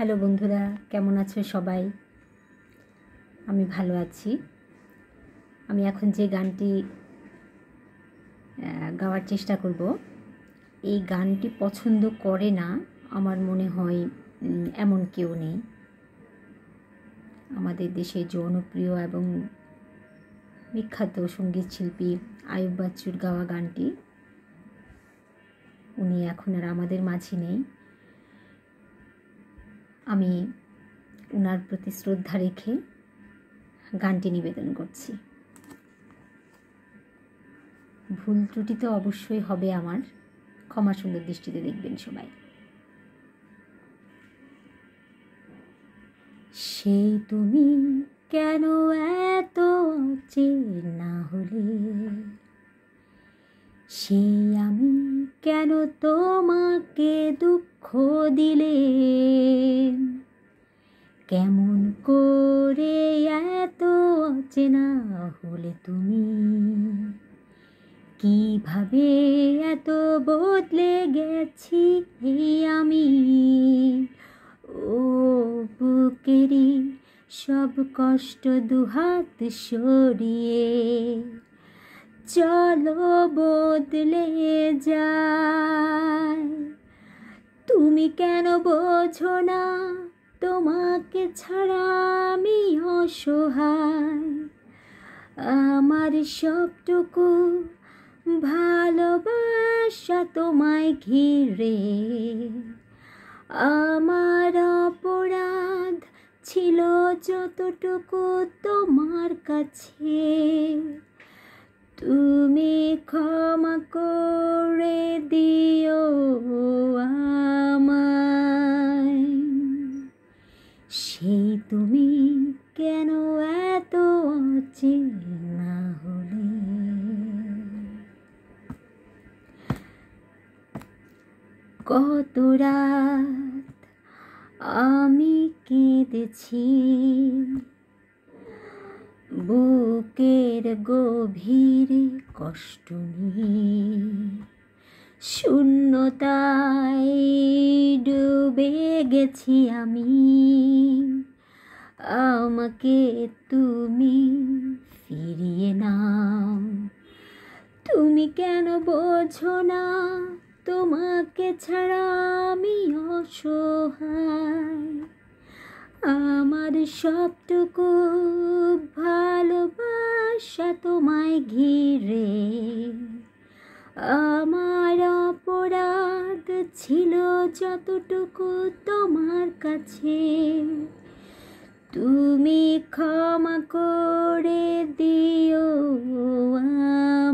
Hello বন্ধুরা, কেমন আছো সবাই? আমি ভালো আছি। আমি এখন যে গানটি গাওয়ার চেষ্টা করব, এই গানটি পছন্দ করে না আমার মনে হয় এমন কেউ নেই। আমাদের দেশে জনপ্রিয় এবং বিখ্যাত সঙ্গীত শিল্পী আয়ুব বাচ্চুর গাওয়া গানটি, উনি এখন আর আমাদের মাঝে নেই। আমি ওনার প্রতি শ্রদ্ধা রেখে গানটি নিবেদন করছি। ভুল ত্রুটি তো অবশ্যই হবে, আমার ক্ষমা সুন্দর দৃষ্টিতে দেখবেন সবাই। সেই তুমি কেন এত চেনা হলে, সেই আমি কেন তোমাকে দুঃখ দিলে, কেমন করে এত চেনা হলে তুমি, কিভাবে এত বদলে গেছি এই আমি। ও বুকেরই সব কষ্ট দুহাত সরিয়ে চলো বদলে যায়। তুমি কেন বোঝো না তোমাকে ছাড়া আমি অসহায়। আমার সবটুকু ভালোবাসা তোমায় ঘিরে, আমার অপরাধ ছিল যতটুকু তোমার কাছে, তুমি ক্ষমা করে দিও আমায়। সেই তুমি কেন এত চেনা হলে। কত রাত আমি কেঁদেছি, বুকের গভীরে কষ্ট নিয়ে, শূন্যতায় ডুবে গেছি আমি। আমাকে তুমি ফিরিয়ে নাও। তুমি কেন বোঝো না তোমাকে ছাড়া আমি অসহায়। আমার সবটুকু ভালোবাসা তোমায় ঘিরে, আমার অপরাধ ছিল যতটুকু তোমার কাছে, তুমি ক্ষমা করে দিও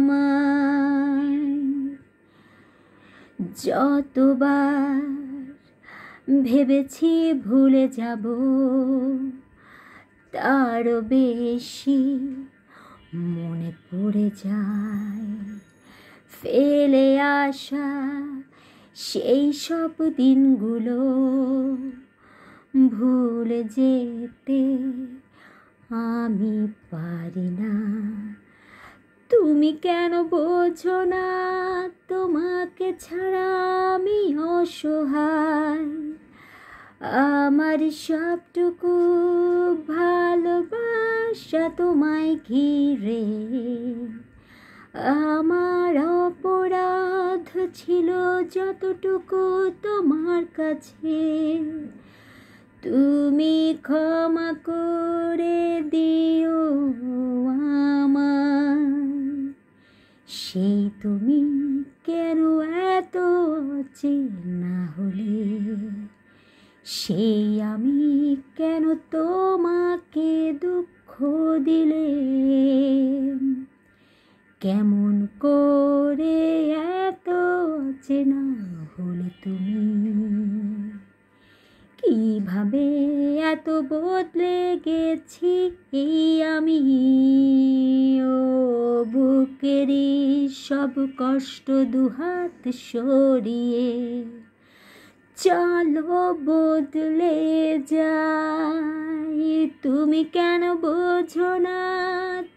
আমায়। যতবার ভেবেছি ভুলে যাব, তারও বেশি মনে পড়ে যায় ফেলে আসা সেই সব দিনগুলো। ভুলে যেতে আমি পারি না। তুমি কেন বোঝো না তোমাকে ছাড়া আমি অসহায়। আমার সবটুকু ভালোবাসা তোমায় ঘিরে, আমার অপরাধ ছিল যতটুকু তোমার কাছে, তুমি ক্ষমা করে দিও আমায়। সেই তুমি কেন এত চেনা হলে, সেই আমি কেন তোমাকে দুঃখ দিলে, কেমন করে এত চেনা হলে তুমি, কিভাবে এত বদলে গেছি এই আমি। ও বুকেরই সব কষ্ট দুহাত সরিয়ে চলো বদলে যাই। তুমি কেন বোঝো না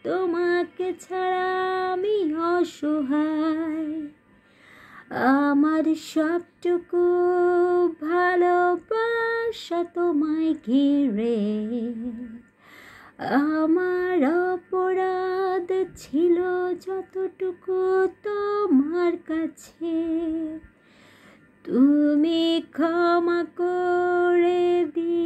তোমাকে ছাড়া আমি অসহায়। আমার সবটুকু ভালোবাসা আশা তোমায় ঘিরে। আমার অপরাধ ছিল যতটুকু তোমার কাছে, তুমি ক্ষমা করে দিও।